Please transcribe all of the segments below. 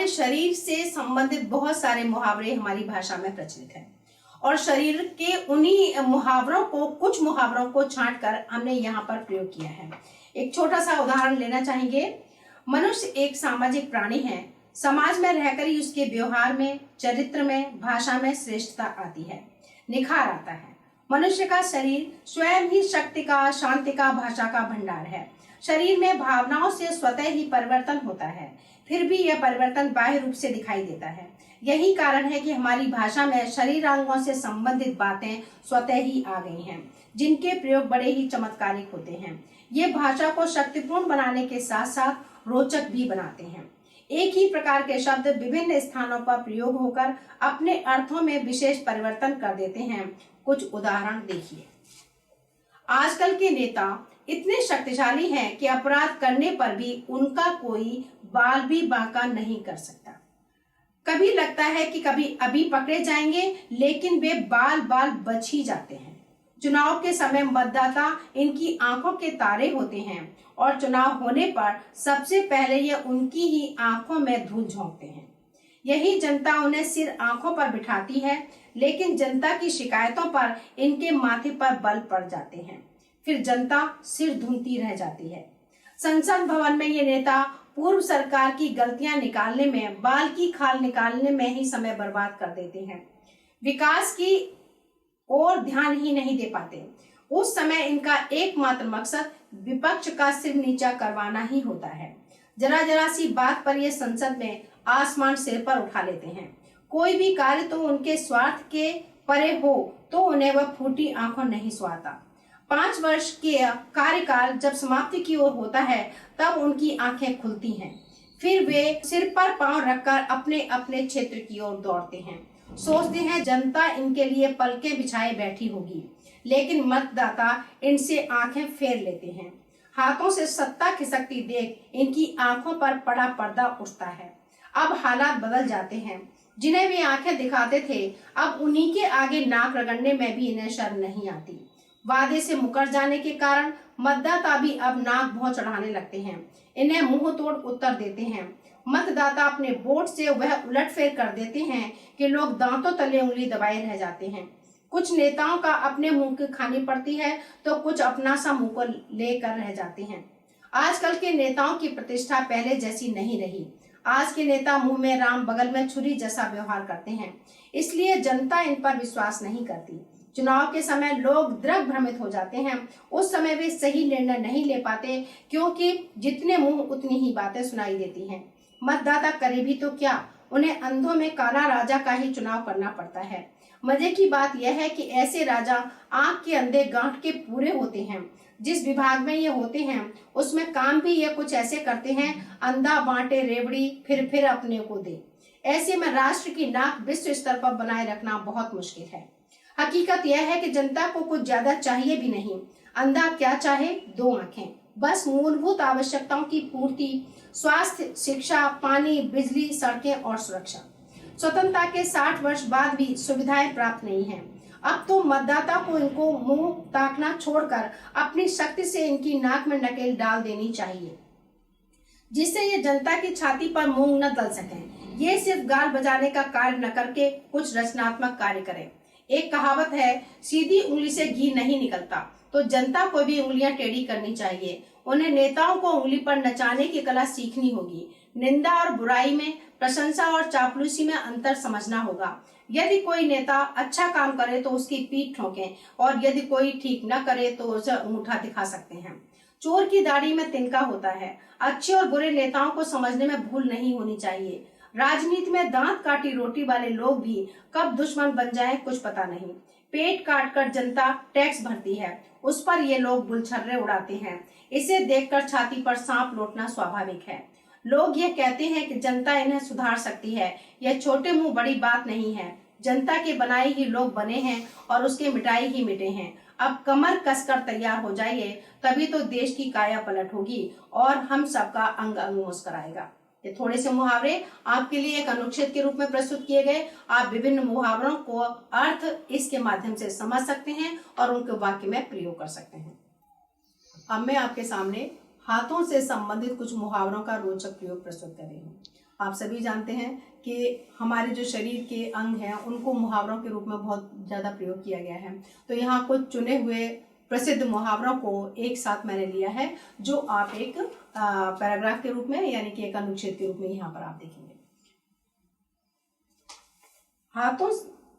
हमारे शरीर से संबंधित बहुत सारे मुहावरे हमारी भाषा में प्रचलित हैं और शरीर के उन्हीं मुहावरों को, कुछ मुहावरों को छांटकर हमने यहाँ पर प्रयोग किया है। एक छोटा सा उदाहरण लेना चाहेंगे। मनुष्य एक सामाजिक प्राणी है। समाज में रहकर ही उसके व्यवहार में, चरित्र में, भाषा में श्रेष्ठता आती है, निखार आता है। मनुष्य का शरीर स्वयं ही शक्ति का, शांति का, भाषा का भंडार है। शरीर में भावनाओं से स्वतः ही परिवर्तन होता है, फिर भी यह परिवर्तन बाह्य रूप से दिखाई देता है। यही कारण है कि हमारी भाषा में शरीरांगों से संबंधित बातें स्वतः ही आ गई हैं, जिनके प्रयोग बड़े ही चमत्कारिक होते हैं। ये भाषा को शक्तिपूर्ण बनाने के साथ साथ रोचक भी बनाते हैं। एक ही प्रकार के शब्द विभिन्न स्थानों पर प्रयोग होकर अपने अर्थों में विशेष परिवर्तन कर देते हैं। कुछ उदाहरण देखिए। आजकल के नेता इतने शक्तिशाली हैं कि अपराध करने पर भी उनका कोई बाल भी बांका नहीं कर सकता। कभी लगता है कि कभी अभी पकड़े जाएंगे, लेकिन वे बाल बाल बच ही जाते हैं। चुनाव के समय मतदाता इनकी आंखों के तारे होते हैं और चुनाव होने पर सबसे पहले ये उनकी ही आंखों में धूल झोंकते हैं। यही जनता उन्हें सिर आंखों पर बिठाती है, लेकिन जनता की शिकायतों पर इनके माथे पर बल पड़ जाते हैं। फिर जनता सिर धुनती रह जाती है। संसद भवन में ये नेता पूर्व सरकार की गलतियां निकालने में, बाल की खाल निकालने में ही समय बर्बाद कर देते हैं। विकास की ओर ध्यान ही नहीं दे पाते। उस समय इनका एकमात्र मकसद विपक्ष का सिर नीचा करवाना ही होता है। जरा जरा सी बात पर ये संसद में आसमान सिर पर उठा लेते हैं। कोई भी कार्य तो उनके स्वार्थ के परे हो तो उन्हें वह फूटी आंखों नहीं सुहाता। 5 वर्ष के कार्यकाल जब समाप्ति की ओर होता है, तब उनकी आंखें खुलती हैं। फिर वे सिर पर पांव रखकर अपने अपने क्षेत्र की ओर दौड़ते हैं। सोचते हैं जनता इनके लिए पलके बिछाए बैठी होगी, लेकिन मतदाता इनसे आंखें फेर लेते हैं। हाथों से सत्ता खिसकती देख इनकी आंखों पर बड़ा पर्दा उठता है। अब हालात बदल जाते हैं। जिन्हें वे आंखें दिखाते थे, अब उन्हीं के आगे नाक रगड़ने में भी इन्हें शर्म नहीं आती। वादे से मुकर जाने के कारण मतदाता भी अब नाक भौं चढ़ाने लगते हैं। इन्हें मुंह तोड़ उत्तर देते हैं। मतदाता अपने वोट से वह उलटफेर कर देते हैं कि लोग दांतों तले उंगली दबाए रह जाते हैं। कुछ नेताओं का अपने मुंह की खानी पड़ती है तो कुछ अपना सा मुंह को लेकर रह जाते हैं। आजकल के नेताओं की प्रतिष्ठा पहले जैसी नहीं रही। आज के नेता मुंह में राम बगल में छुरी जैसा व्यवहार करते हैं, इसलिए जनता इन पर विश्वास नहीं करती। चुनाव के समय लोग दृढ़ भ्रमित हो जाते हैं। उस समय वे सही निर्णय नहीं ले पाते, क्योंकि जितने मुंह उतनी ही बातें सुनाई देती हैं। मतदाता करे भी तो क्या, उन्हें अंधों में काला राजा का ही चुनाव करना पड़ता है। मजे की बात यह है कि ऐसे राजा आंख के अंधे गांठ के पूरे होते हैं। जिस विभाग में ये होते हैं उसमें काम भी ये कुछ ऐसे करते हैं, अंधा बांटे रेवड़ी फिर अपने को दे। ऐसे में राष्ट्र की नाक विश्व स्तर पर बनाए रखना बहुत मुश्किल है। हकीकत यह है कि जनता को कुछ ज्यादा चाहिए भी नहीं। अंधा क्या चाहे, 2 आंखें, बस मूलभूत आवश्यकताओं की पूर्ति, स्वास्थ्य, शिक्षा, पानी, बिजली, सड़कें और सुरक्षा। स्वतंत्रता के 60 वर्ष बाद भी सुविधाएं प्राप्त नहीं हैं। अब तो मतदाता को इनको मुंह ताकना छोड़कर अपनी शक्ति से इनकी नाक में नकेल डाल देनी चाहिए, जिससे ये जनता की छाती पर मूंग न दल सकें। ये सिर्फ गाल बजाने का कार्य न करके कुछ रचनात्मक कार्य करें। एक कहावत है, सीधी उंगली से घी नहीं निकलता, तो जनता को भी उंगलियां टेढ़ी करनी चाहिए। उन्हें नेताओं को उंगली पर नचाने की कला सीखनी होगी। निंदा और बुराई में, प्रशंसा और चापलूसी में अंतर समझना होगा। यदि कोई नेता अच्छा काम करे तो उसकी पीठ ठोकें, और यदि कोई ठीक न करे तो उसे अंगूठा दिखा सकते हैं। चोर की दाढ़ी में तिनका होता है। अच्छे और बुरे नेताओं को समझने में भूल नहीं होनी चाहिए। राजनीति में दांत काटी रोटी वाले लोग भी कब दुश्मन बन जाएं कुछ पता नहीं। पेट काट कर जनता टैक्स भरती है, उस पर ये लोग गुलछर्रे उड़ाते हैं। इसे देखकर छाती पर सांप लौटना स्वाभाविक है। लोग ये कहते हैं कि जनता इन्हें सुधार सकती है। यह छोटे मुंह बड़ी बात नहीं है। जनता के बनाए ही लोग बने हैं और उसके मिटाई ही मिटे हैं। अब कमर कसकर तैयार हो जाइए, तभी तो देश की काया पलट होगी और हम सबका अंग अंग मुस्कुराएगा। ये थोड़े से मुहावरे आपके लिए एक अनुच्छेद के रूप में प्रस्तुत किए गए। आप विभिन्न मुहावरों को अर्थ इसके माध्यम से समझ सकते हैं और उनके वाक्य में प्रयोग कर सकते हैं। अब मैं आपके सामने हाथों से संबंधित कुछ मुहावरों का रोचक प्रयोग प्रस्तुत कर रही हूँ। आप सभी जानते हैं कि हमारे जो शरीर के अंग हैं उनको मुहावरों के रूप में बहुत ज़्यादा प्रयोग किया गया है। तो यहाँ कुछ चुने हुए प्रसिद्ध मुहावरों को एक साथ मैंने लिया है, जो आप एक पैराग्राफ के रूप में यानी कि एक अनुच्छेद के रूप में यहाँ पर आप देखेंगे। हाथों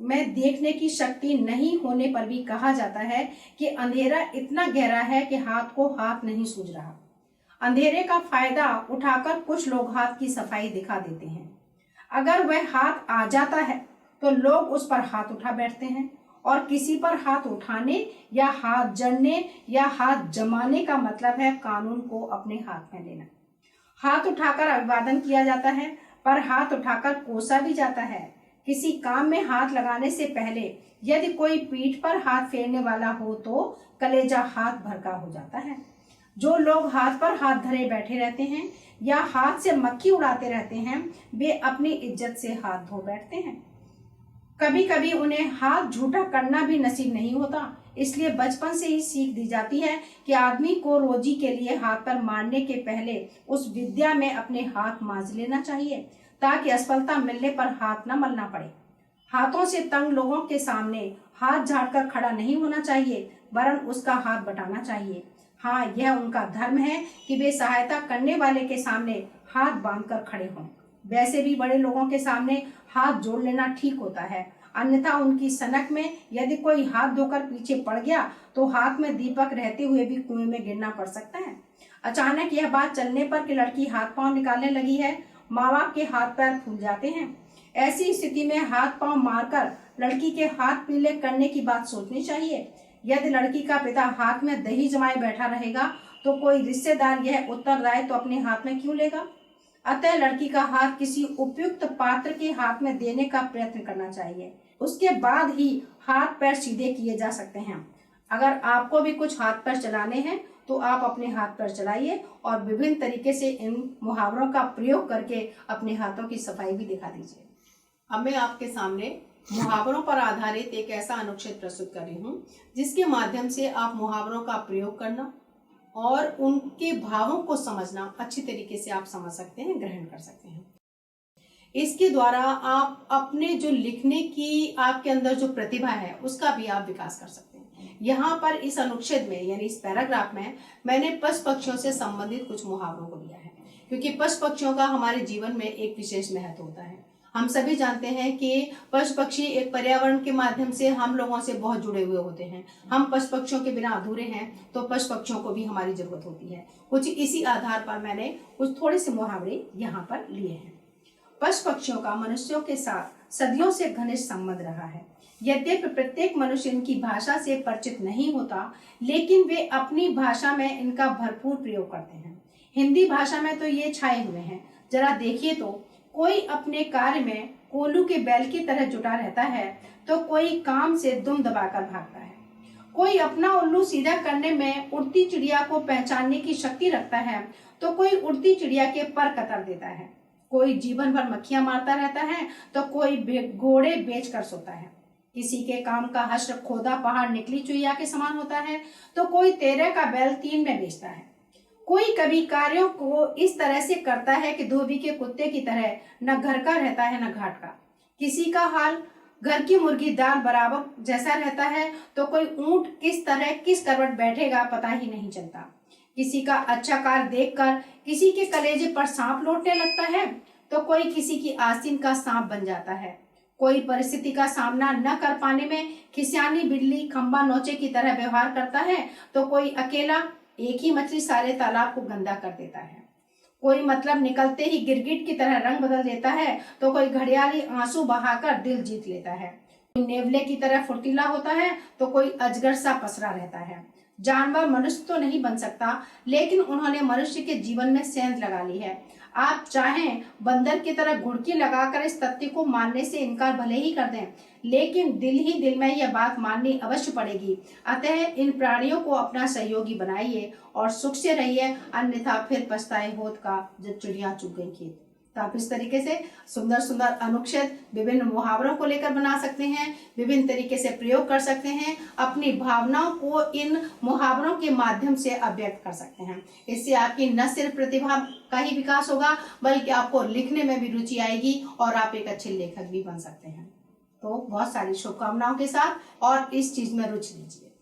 में देखने की शक्ति नहीं होने पर भी कहा जाता है कि अंधेरा इतना गहरा है कि हाथ को हाथ नहीं सूझ रहा। अंधेरे का फायदा उठाकर कुछ लोग हाथ की सफाई दिखा देते हैं। अगर वह हाथ आ जाता है तो लोग उस पर हाथ उठा बैठते हैं, और किसी पर हाथ उठाने या हाथ जड़ने या हाथ जमाने का मतलब है कानून को अपने हाथ में लेना। हाथ उठाकर अभिवादन किया जाता है, पर हाथ उठाकर कोसा भी जाता है। किसी काम में हाथ लगाने से पहले यदि कोई पीठ पर हाथ फेरने वाला हो तो कलेजा हाथ भर का हो जाता है। जो लोग हाथ पर हाथ धरे बैठे रहते हैं या हाथ से मक्खी उड़ाते रहते हैं, वे अपनी इज्जत से हाथ धो बैठते हैं। कभी कभी उन्हें हाथ झूठा करना भी नसीब नहीं होता, इसलिए बचपन से ही सीख दी जाती है कि आदमी को रोजी के लिए हाथ पर मारने के पहले उस विद्या में अपने हाथ मांज लेना चाहिए, ताकि असफलता मिलने पर हाथ न मलना पड़े। हाथों से तंग लोगों के सामने हाथ झाड़कर खड़ा नहीं होना चाहिए, वरन उसका हाथ बटाना चाहिए। हाँ, यह उनका धर्म है कि वे सहायता करने वाले के सामने हाथ बांधकर खड़े हों। वैसे भी बड़े लोगों के सामने हाथ जोड़ लेना ठीक होता है, अन्यथा उनकी सनक में यदि कोई हाथ धोकर पीछे पड़ गया तो हाथ में दीपक रहते हुए भी कुएं में गिरना पड़ सकता है। अचानक यह बात चलने पर कि लड़की हाथ पांव निकालने लगी है, माँ बाप के हाथ पैर फूल जाते हैं। ऐसी स्थिति में हाथ पांव मारकर लड़की के हाथ पीले करने की बात सोचनी चाहिए। यदि लड़की का पिता हाथ में दही जमाए बैठा रहेगा तो कोई रिश्तेदार यह उत्तरदायित्व तो अपने हाथ में क्यों लेगा? अतः लड़की का हाथ किसी उपयुक्त पात्र के हाथ में देने का प्रयत्न करना चाहिए। उसके बाद ही हाथ पैर सीधे किए जा सकते हैं। अगर आपको भी कुछ हाथ पैर चलाने हैं तो आप अपने हाथ पैर चलाइए और विभिन्न तरीके से इन मुहावरों का प्रयोग करके अपने हाथों की सफाई भी दिखा दीजिए। अब मैं आपके सामने मुहावरों पर आधारित एक ऐसा अनुच्छेद प्रस्तुत कर रही हूँ जिसके माध्यम से आप मुहावरों का प्रयोग करना और उनके भावों को समझना अच्छी तरीके से आप समझ सकते हैं, ग्रहण कर सकते हैं। इसके द्वारा आप अपने जो लिखने की आपके अंदर जो प्रतिभा है उसका भी आप विकास कर सकते हैं। यहाँ पर इस अनुच्छेद में यानी इस पैराग्राफ में मैंने पशु पक्षियों से संबंधित कुछ मुहावरों को लिया है, क्योंकि पशु पक्षियों का हमारे जीवन में एक विशेष महत्व होता है। हम सभी जानते हैं कि पशु पक्षी एक पर्यावरण के माध्यम से हम लोगों से बहुत जुड़े हुए होते हैं। हम पशु पक्षियों के बिना अधूरे हैं, तो पशु पक्षियों को भी हमारी जरूरत होती है। कुछ इसी आधार पर मैंने कुछ थोड़े से मुहावरे यहाँ पर लिए हैं। पशु पक्षियों का मनुष्यों के साथ सदियों से घनिष्ठ संबंध रहा है। यद्यपि प्रत्येक मनुष्य इनकी भाषा से परिचित नहीं होता, लेकिन वे अपनी भाषा में इनका भरपूर प्रयोग करते हैं। हिंदी भाषा में तो ये छाए हुए हैं। जरा देखिए तो, कोई अपने कार्य में कोल्हू के बैल की तरह जुटा रहता है तो कोई काम से दुम दबाकर भागता है। कोई अपना उल्लू सीधा करने में उड़ती चिड़िया को पहचानने की शक्ति रखता है तो कोई उड़ती चिड़िया के पर कतर देता है। कोई जीवन भर मक्खियां मारता रहता है तो कोई घोड़े बेचकर सोता है। किसी के काम का हश्र खोदा पहाड़ निकली चुईया के समान होता है तो कोई 13 का बैल 3 में बेचता है। कोई कभी कार्यों को इस तरह से करता है कि धोबी के कुत्ते की तरह न घर का रहता है न घाट का। किसी का हाल घर की मुर्गी दाल बराबर जैसा रहता है तो कोई ऊंट किस तरह किस करवट बैठेगा पता ही नहीं चलता। किसी का अच्छा कार्य देखकर किसी के कलेजे पर सांप लौटने लगता है तो कोई किसी की आस्तीन का सांप बन जाता है। कोई परिस्थिति का सामना न कर पाने में खिसियानी बिल्ली खंबा नोचे की तरह व्यवहार करता है तो कोई अकेला एक ही मछली सारे तालाब को गंदा कर देता है। कोई मतलब निकलते ही गिरगिट की तरह रंग बदल देता है तो कोई घड़ियाली आंसू बहाकर दिल जीत लेता है। कोई नेवले की तरह फुर्तीला होता है तो कोई अजगर सा पसरा रहता है। जानवर मनुष्य तो नहीं बन सकता, लेकिन उन्होंने मनुष्य के जीवन में सेंध लगा ली है। आप चाहें बंदर की तरह घुड़की लगाकर इस तथ्य को मानने से इनकार भले ही कर दें, लेकिन दिल ही दिल में यह बात माननी अवश्य पड़ेगी। अतः इन प्राणियों को अपना सहयोगी बनाइए और सुख से रहिए, अन्यथा फिर पछताए होत का जब चिड़िया चुग गई खेत। तो आप इस तरीके से सुंदर सुंदर अनुच्छेद विभिन्न मुहावरों को लेकर बना सकते हैं, विभिन्न तरीके से प्रयोग कर सकते हैं, अपनी भावनाओं को इन मुहावरों के माध्यम से अभिव्यक्त कर सकते हैं। इससे आपकी न सिर्फ प्रतिभा का ही विकास होगा, बल्कि आपको लिखने में भी रुचि आएगी और आप एक अच्छे लेखक भी बन सकते हैं। तो बहुत सारी शुभकामनाओं के साथ और इस चीज में रुचि लीजिए।